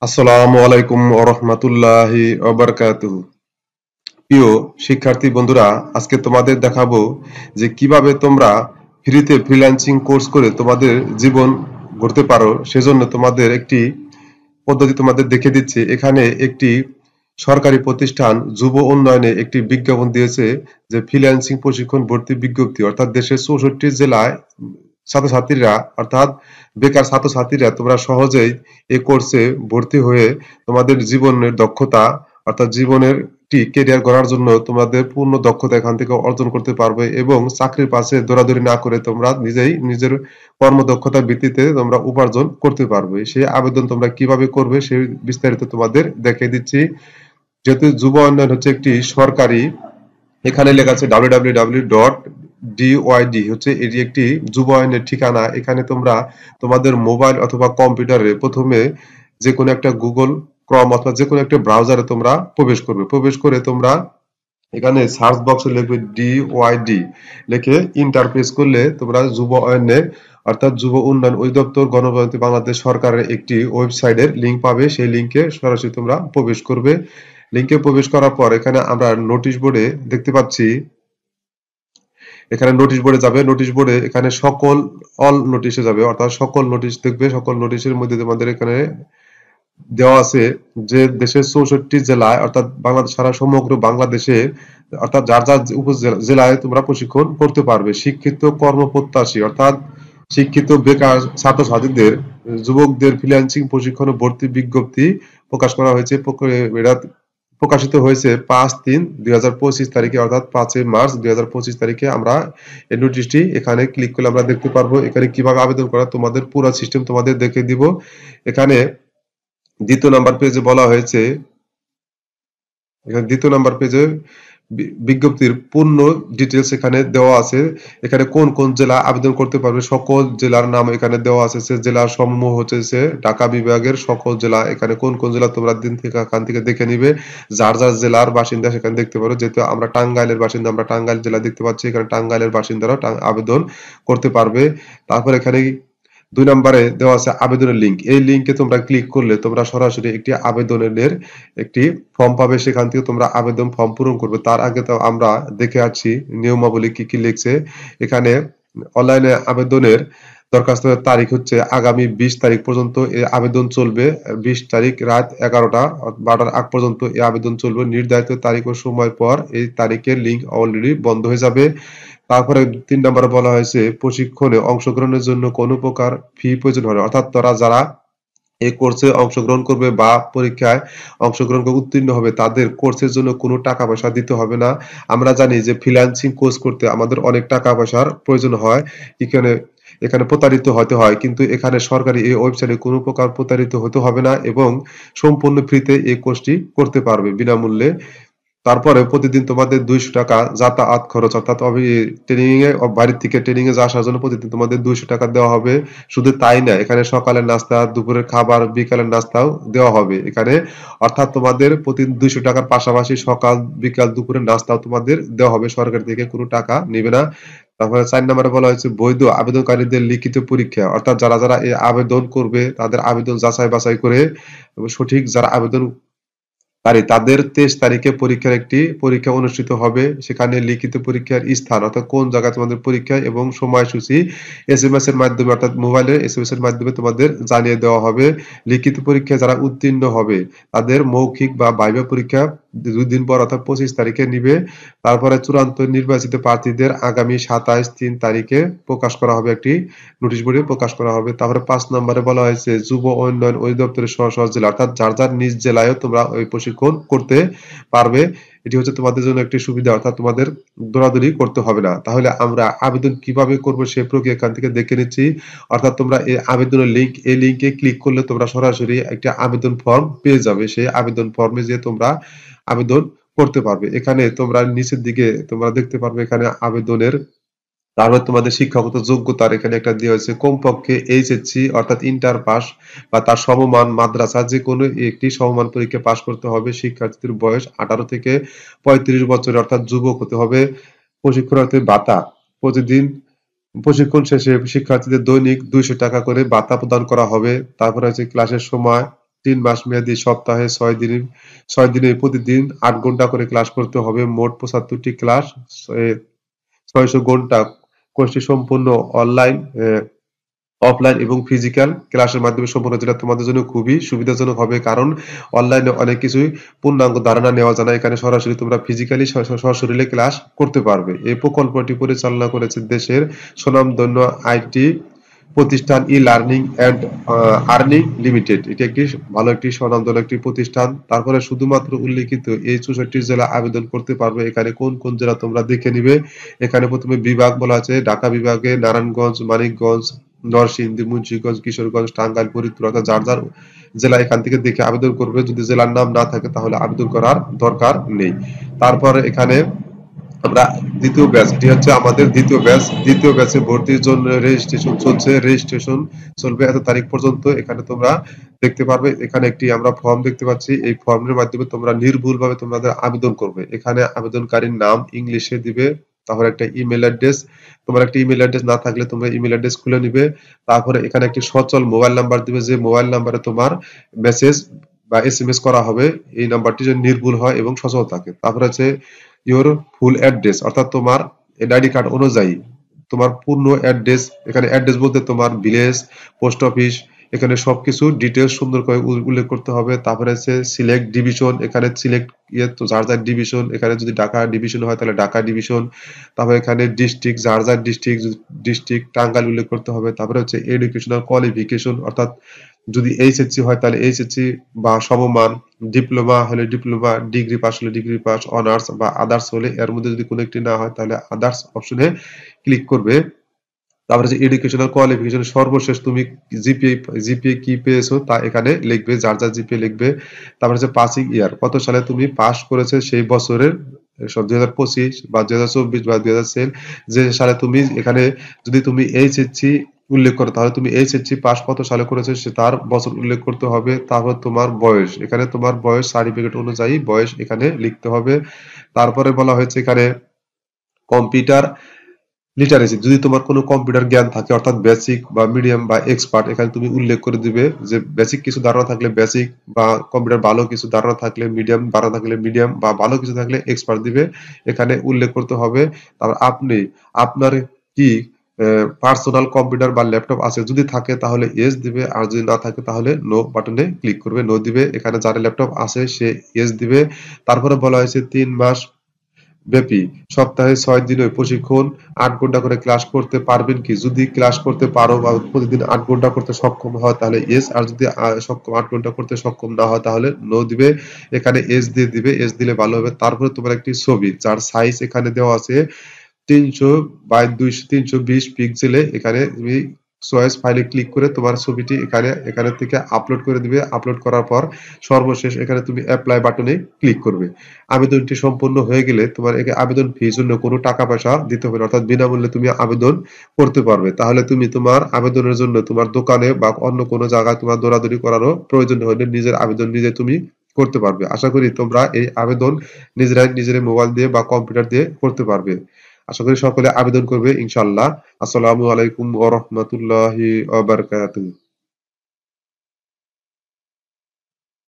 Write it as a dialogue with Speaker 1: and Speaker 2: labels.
Speaker 1: আসসালামু আলাইকুম ওয়া রাহমাতুল্লাহি ওয়া বারাকাতুহু। প্রিয় শিক্ষার্থী বন্ধুরা, আজকে তোমাদের দেখাবো যে কিভাবে তোমরা ফ্রিতে ফ্রিল্যান্সিং কোর্স করে তোমাদের জীবন গড়তে পারো। সেজন্য তোমাদের একটি পদ্ধতি তোমাদের দেখিয়ে দিচ্ছি। এখানে একটি সরকারি প্রতিষ্ঠান যুব উন্নয়নে একটি বিজ্ঞাপন দিয়েছে যে ফ্রিল্যান্সিং প্রশিক্ষণ ভর্তি বিজ্ঞপ্তি, অর্থাৎ দেশের 64 জেলায় ছাত্রছাত্রীরা অর্থাৎ বেকার ছাত্রছাত্রীরা তোমরা সহজেই এই কোর্সে ভর্তি হয়ে তোমাদের জীবনের দক্ষতা অর্থাৎ জীবনের একটি কেরিয়ার গড়ার জন্য তোমাদের পূর্ণ দক্ষতা এখান থেকে অর্জন করতে পারবে এবং চাকরির পাশে দৌড়াদৌড়ি না করে তোমরা নিজেই নিজের কর্মদক্ষতার ভিত্তিতে তোমরা উপার্জন করতে পারবে। সেই আবেদন তোমরা কিভাবে করবে সেই বিস্তারিত তোমাদের দেখিয়ে দিচ্ছি। যেহেতু যুব উন্নয়ন হচ্ছে একটি সরকারি, এখানে লেখা আছে www.dyd হচ্ছে এটি একটি যুব আইনের ঠিকানা। এখানে তোমরা তোমাদের মোবাইল অথবা কম্পিউটারে প্রথমে যে কোনো একটা গুগল ক্রম অথবা যে কোনো একটা ব্রাউজারে তোমরা প্রবেশ করবে। প্রবেশ করে তোমরা এখানে সার্চ বক্সে লিখবে ডিওয়াইডি, লিখে ইন্টার প্রেস করলে তোমরা যুব উন্নয়নের অর্থাৎ যুব উন্নয়ন অধিদপ্তর গণপ্রজাতন্ত্রী বাংলাদেশ সরকারের একটি ওয়েবসাইটের লিঙ্ক পাবে। সেই লিঙ্কে সরাসরি তোমরা প্রবেশ করবে। লিঙ্কে প্রবেশ করার পর এখানে আমরা নোটিশ বোর্ডে দেখতে পাচ্ছি, এখানে নোটিশ বোর্ডে যাবে। নোটিশ বোর্ডে এখানে সকল অল নোটিশে যাবে, অর্থাৎ সকল নোটিশ দেখবে। সকল নোটিশের মধ্যে তোমাদের এখানে দেওয়া আছে যে দেশের 64 জেলায় অর্থাৎ বাংলাদেশ সারা সমগ্র বাংলাদেশে অর্থাৎ যার যার উপজেলায় তোমরা প্রশিক্ষণ করতে পারবে। শিক্ষিত কর্মপ্রত্যাশী অর্থাৎ শিক্ষিত বেকার ছাত্রছাত্রীদের যুবকদের ফ্রিল্যান্সিং প্রশিক্ষণ ও ভর্তি বিজ্ঞপ্তি প্রকাশ করা হয়েছে। এটা প্রকাশিত হয়েছে 5/3/2025 তারিখে, অর্থাৎ 5 মার্চ 2025 তারিখে। আমরা এই নোটিশটি এখানে ক্লিক করলে আমরা দেখতে পারবো এখানে কিভাবে আবেদন করা, তোমাদের পুরো সিস্টেম তোমাদের দেখে দিব। এখানে দ্বিতীয় নাম্বার পেজে বলা হয়েছে, এখানে দ্বিতীয় নাম্বার পেজে বিজ্ঞপ্তির পূর্ণ ডিটেলস এখানে দেওয়া আছে। এখানে কোন কোন জেলা আবেদন করতে পারবে সকল জেলার নাম এখানে দেওয়া আছে। জেলার সমূহ হচ্ছে ঢাকা বিভাগের সকল জেলা, এখানে কোন কোন জেলা তোমরা দিন থেকে এখান থেকে দেখে নিবে। যার যার জেলার বাসিন্দা সেখানে দেখতে পারো। যেহেতু আমরা টাঙ্গাইলের বাসিন্দা, আমরা টাঙ্গাইল জেলা দেখতে পাচ্ছি, এখানে টাঙ্গাইলের বাসিন্দারা আবেদন করতে পারবে। তারপর এখানে 2 নম্বরে দেওয়া আছে আবেদনের লিঙ্ক। এই লিঙ্কে তোমরা ক্লিক করলে তোমরা সরাসরি একটি আবেদনের একটি ফর্ম পাবে। সেখান থেকে তোমরা আবেদন ফর্ম পূরণ করবে। তার আগে তো আমরা দেখে আছি নিয়মাবলী কি কি লিখছে। এখানে অনলাইনে আবেদনের দরখাস্তের তারিখ হচ্ছে আগামী 20 তারিখ পর্যন্ত এই আবেদন চলবে। 20 তারিখ রাত 11টা 12টার আগ পর্যন্ত এই আবেদন চলবে। নির্ধারিত তারিখ ও সময় পর এই তারিখের লিঙ্ক অলরেডি বন্ধ হয়ে যাবে। তারপরে 3 নম্বরে বলা হয়েছে প্রশিক্ষণে অংশগ্রহণের জন্য কোনো প্রকার ফি প্রয়োজন হয় না। অর্থাৎ তারা যারা এই কোর্সে অংশগ্রহণ করবে বা পরীক্ষায় অংশগ্রহণ করে উত্তীর্ণ হবে তাদের কোর্সের জন্য কোনো টাকা পয়সা দিতে হবে না। আমরা জানি যে ফ্রিল্যান্সিং কোর্স করতে আমাদের অনেক টাকা পয়সার প্রয়োজন হয়। এখানে এখানে প্রতারিত হতে হয়, কিন্তু এখানে সরকারি এই ওয়েবসাইটে কোনো প্রকার প্রতারিত হতে হবে না এবং সম্পূর্ণ ফ্রিতে এই কোর্সটি করতে পারবে বিনামূল্যে। তারপরে প্রতিদিন তোমাদের 200 টাকা যাতায়াত খরচ, অর্থাৎ ট্রেনিং এ বাড়ি থেকে ট্রেনিং এ আসার জন্য প্রতিদিন তোমাদের 200 টাকা দেওয়া হবে। শুধু তাই না, এখানে সকালের নাস্তা, দুপুরের খাবার, বিকালের নাস্তাও দেওয়া হবে এখানে। অর্থাৎ তোমাদের প্রতিদিন 200 টাকার পাশাপাশি সকাল বিকাল দুপুরের নাস্তাও তোমাদের দেওয়া হবে, সরকার থেকে কোনো টাকা নেবে না। তারপরে 4 নম্বরে বলা হয়েছে বৈধ আবেদনকারীদের লিখিত পরীক্ষা, অর্থাৎ যারা যারা এই আবেদন করবে তাদের আবেদন যাচাই বাছাই করে সঠিক যারা আবেদন তাদের 23 তারিখে পরীক্ষার একটি পরীক্ষা অনুষ্ঠিত হবে। সেখানে লিখিত পরীক্ষার স্থান অর্থাৎ কোন জায়গায় তোমাদের পরীক্ষা এবং সময়সূচি এসএমএস এর মাধ্যমে অর্থাৎ মোবাইলে এসএমএস এর মাধ্যমে তোমাদের জানিয়ে দেওয়া হবে। লিখিত পরীক্ষায় যারা উত্তীর্ণ হবে তাদের মৌখিক বা ভাইভা পরীক্ষা 2 দিন পর অর্থাৎ 25 তারিখে নিবে। তারপরে চূড়ান্ত নির্বাচিত প্রার্থীদের আগামী 27-3 তারিখে প্রকাশ করা হবে, একটি নোটিশ বোর্ডে প্রকাশ করা হবে। তারপরে 5 নম্বরে বলা হয়েছে যুব উন্নয়ন অধিদপ্তরের স্ব জেলা, অর্থাৎ যার যার নিজ জেলায়ও তোমরা ওই প্রশিক্ষণ করতে পারবে। এটি হচ্ছে তোমাদের জন্য একটি সুবিধা, অর্থাৎ তোমাদের দৌড়াদৌড়ি করতে হবে না। তাহলে আমরা আবেদন কিভাবে করব সেই প্রক্রিয়া এখান থেকে দেখে নিচ্ছি। অর্থাৎ তোমরা এই আবেদনের লিঙ্ক, এই লিঙ্কে ক্লিক করলে তোমরা সরাসরি একটা আবেদন ফর্ম পেয়ে যাবে। সেই আবেদন ফর্মে যে তোমরা আবেদন করতে পারবে। এখানে তোমরা নিচের দিকে তোমরা দেখতে পারবে এখানে আবেদনের, তারপর তোমাদের শিক্ষাগত যোগ্যতার এখানে একটা দেওয়া হয়েছে কমপক্ষে এইচএসসি অর্থাৎ ইন্টার পাস বা তার সমমান মাদ্রাসা যে কোনো একটি সমমান পরীক্ষা পাস করতে হবে। শিক্ষার্থীদের বয়স 18 থেকে 35 বছর অর্থাৎ যুবক হতে হবে। প্রশিক্ষণার্থী ভাতা, প্রতিদিন প্রশিক্ষণ শেষে শিক্ষার্থীদের দৈনিক 200 টাকা করে ভাতা প্রদান করা হবে। তারপরে হচ্ছে ক্লাসের সময় 3 মাস মেয়াদী, সপ্তাহে 6 দিনে প্রতিদিন 8 ঘন্টা করে ক্লাস করতে হবে। মোট 75টি ক্লাস, 600 ঘন্টা কোর্সটি সম্পূর্ণ অনলাইন, অফলাইন এবং ফিজিক্যাল ক্লাসের মাধ্যমে সম্পন্ন, যেটা তোমাদের জন্য খুবই সুবিধাজনক হবে। কারণ অনলাইনে অনেক কিছুই পূর্ণাঙ্গ ধারণা নেওয়া যায় না, এখানে সরাসরি তোমরা ফিজিক্যালি সশরীরে ক্লাস করতে পারবে। এই প্রকল্পটি পরিচালনা করেছে দেশের স্বনামধন্য আইটি প্রতিষ্ঠান e learning and earning limited. এটি একটি ভালো একটি স্বনামধন্য একটি প্রতিষ্ঠান। তারপরে শুধুমাত্র উল্লেখিত এই 64 জেলা আবেদন করতে পারবে। এখানে কোন কোন জেলা তোমরা দেখে নিবে। এখানে প্রথমে বিভাগ বলা আছে, ঢাকা বিভাগে নারায়ণগঞ্জ, মানিকগঞ্জ, নরসিংদী, মুন্সিগঞ্জ, কিশোরগঞ্জ, টাঙ্গাইল, ফরিদপুর, অর্থাৎ যার যার জেলা এখান থেকে দেখে আবেদন করবে। যদি জেলার নাম না থাকে তাহলে আবেদন করার দরকার নেই। তারপরে এখানে আমরা দ্বিতীয় ব্যাচ, এটি হচ্ছে আমাদের দ্বিতীয় ব্যাচে ভর্তির জন্য রেজিস্ট্রেশন চলছে। রেজিস্ট্রেশন চলবে এত তারিখ পর্যন্ত। এখানে তোমরা দেখতে পারবে, এখানে একটি আমরা ফর্ম দেখতে পাচ্ছি। এই ফর্মের মাধ্যমে তোমরা নির্ভুলভাবে তোমাদের আবেদন করবে। এখানে আবেদনকারীর নাম ইংলিশে দিবে, তারপর একটা ইমেল অ্যাড্রেস, তোমার একটা ইমেল অ্যাড্রেস না থাকলে তোমরা ইমেল অ্যাড্রেস খুলে নিবে। তারপরে এখানে একটি সচল মোবাইল নাম্বার দিবে, যে মোবাইল নাম্বারে তোমার মেসেজ বা এসএমএস করা হবে, এই নাম্বারটি যেন নির্ভুল হয় এবং সচল থাকে। তারপরে আছে ইওর ফুল অ্যাড্রেস, অর্থাৎ তোমার এনআইডি কার্ড অনুযায়ী তোমার পূর্ণ অ্যাড্রেস। এখানে অ্যাড্রেস বলতে তোমার ভিলেজ, পোস্ট অফিস, এখানে সবকিছু ডিটেলস সুন্দর করে উল্লেখ করতে হবে। তারপরে আছে সিলেক্ট ডিভিশন, এখানে সিলেক্ট তো যার যার ডিভিশন, এখানে যদি ঢাকা ডিভিশন হয় তাহলে ঢাকা ডিভিশন। তারপরে এখানে ডিস্ট্রিক্ট, যার যার ডিস্ট্রিক্ট টাঙ্গাইল উল্লেখ করতে হবে। তারপরে হচ্ছে এডুকেশনাল কোয়ালিফিকেশন, অর্থাৎ যদি এইচএসসি হয় তাহলে এইচএসসি বা সমমান, ডিপ্লোমা হলে ডিপ্লোমা, ডিগ্রি পাস হলে ডিগ্রি পাস, অনার্স বা আদার্স হলে এর মধ্যে যদি কোনো একটি না হয় তাহলে আদার্স অপশনে ক্লিক করবে। তারপরে যে এডুকেশনাল কোয়ালিফিকেশন, সর্বশেষ তুমি জিপিএ কি পেয়েছো তা এখানে লিখবে, যার যার জিপিএ লিখবে। তারপরে হচ্ছে পাসিং ইয়ার, কত সালে তুমি পাস করেছে সেই বছরের, 2025 বা 2024 বা 2000 যে সালে তুমি, এখানে যদি তুমি এইচএসসি উল্লেখ করো তাহলে তুমি এইচএসসি পাস কত সালে করেছো সে তার বছর উল্লেখ করতে হবে। তারপর তোমার বয়স, এখানে তোমার বয়স সার্টিফিকেট অনুযায়ী বয়স এখানে লিখতে হবে। তারপরে বলা হয়েছে এখানে কম্পিউটার লিটারেসি, যদি তোমার কোনো কম্পিউটার জ্ঞান থাকে, অর্থাৎ বেসিক বা মিডিয়াম বা এক্সপার্ট, এখানে তুমি উল্লেখ করে দিবে যে বেসিক কিছু ধারণা থাকলে বেসিক, বা কম্পিউটার ভালো কিছু ধারণা থাকলে মিডিয়াম, ধারণা থাকলে মিডিয়াম, বা ভালো কিছু থাকলে এক্সপার্ট দিবে, এখানে উল্লেখ করতে হবে। তারপর আপনি আপনার কি পার্সোনাল কম্পিউটার বা ল্যাপটপ আছে, যদি থাকে তাহলে ইয়েস দিবে, আর যদি না থাকে তাহলে নো বাটনে ক্লিক করবে, নো দিবে। এখানে যার ল্যাপটপ আছে সে ইয়েস দিবে। তারপরে বলা হয়েছে 3 মাস ব্যাপী সপ্তাহে 6 দিনের প্রশিক্ষণ, 8 ঘন্টা করে ক্লাস করতে পারবেন কি? যদি ক্লাস করতে পারো বা প্রতিদিন 8 ঘন্টা করতে সক্ষম হয় তাহলে ইয়েস, আর যদি সক্ষম 8 ঘন্টা করতে সক্ষম না হয় তাহলে নো দিবে। এখানে এস দিয়ে দিবে, এস দিলে ভালো হবে। তারপরে তোমার একটি ছবি, যার সাইজ এখানে দেওয়া আছে 300 বাই 200 320 পিক্সেলে, এখানে তুমি চয়েস ফাইলে ক্লিক করে তোমার ছবিটি এখানে থেকে আপলোড করে দিবে। আপলোড করার পর সর্বশেষ এখানে তুমি অ্যাপ্লাই বাটনে ক্লিক করবে। আবেদনটি সম্পূর্ণ হয়ে গেলে তোমার আবেদন ফি জন্য কোনো টাকা পয়সা দিতে হবে না, অর্থাৎ বিনামূল্যে তুমি আবেদন করতে পারবে। তাহলে তুমি তোমার আবেদনের জন্য তোমার দোকানে বা অন্য কোনো জায়গায় তোমার দৌড়াদৌড়ি করারও প্রয়োজন হলে নিজের আবেদন নিজে তুমি করতে পারবে। আশা করি তোমরা এই আবেদন নিজেরাই মোবাইল দিয়ে বা কম্পিউটার দিয়ে করতে পারবে। আশা করি সকলে আবেদন করবে ইনশাআল্লাহ। আসসালামু আলাইকুম ওয়া রাহমাতুল্লাহি ওয়া বারাকাতুহু।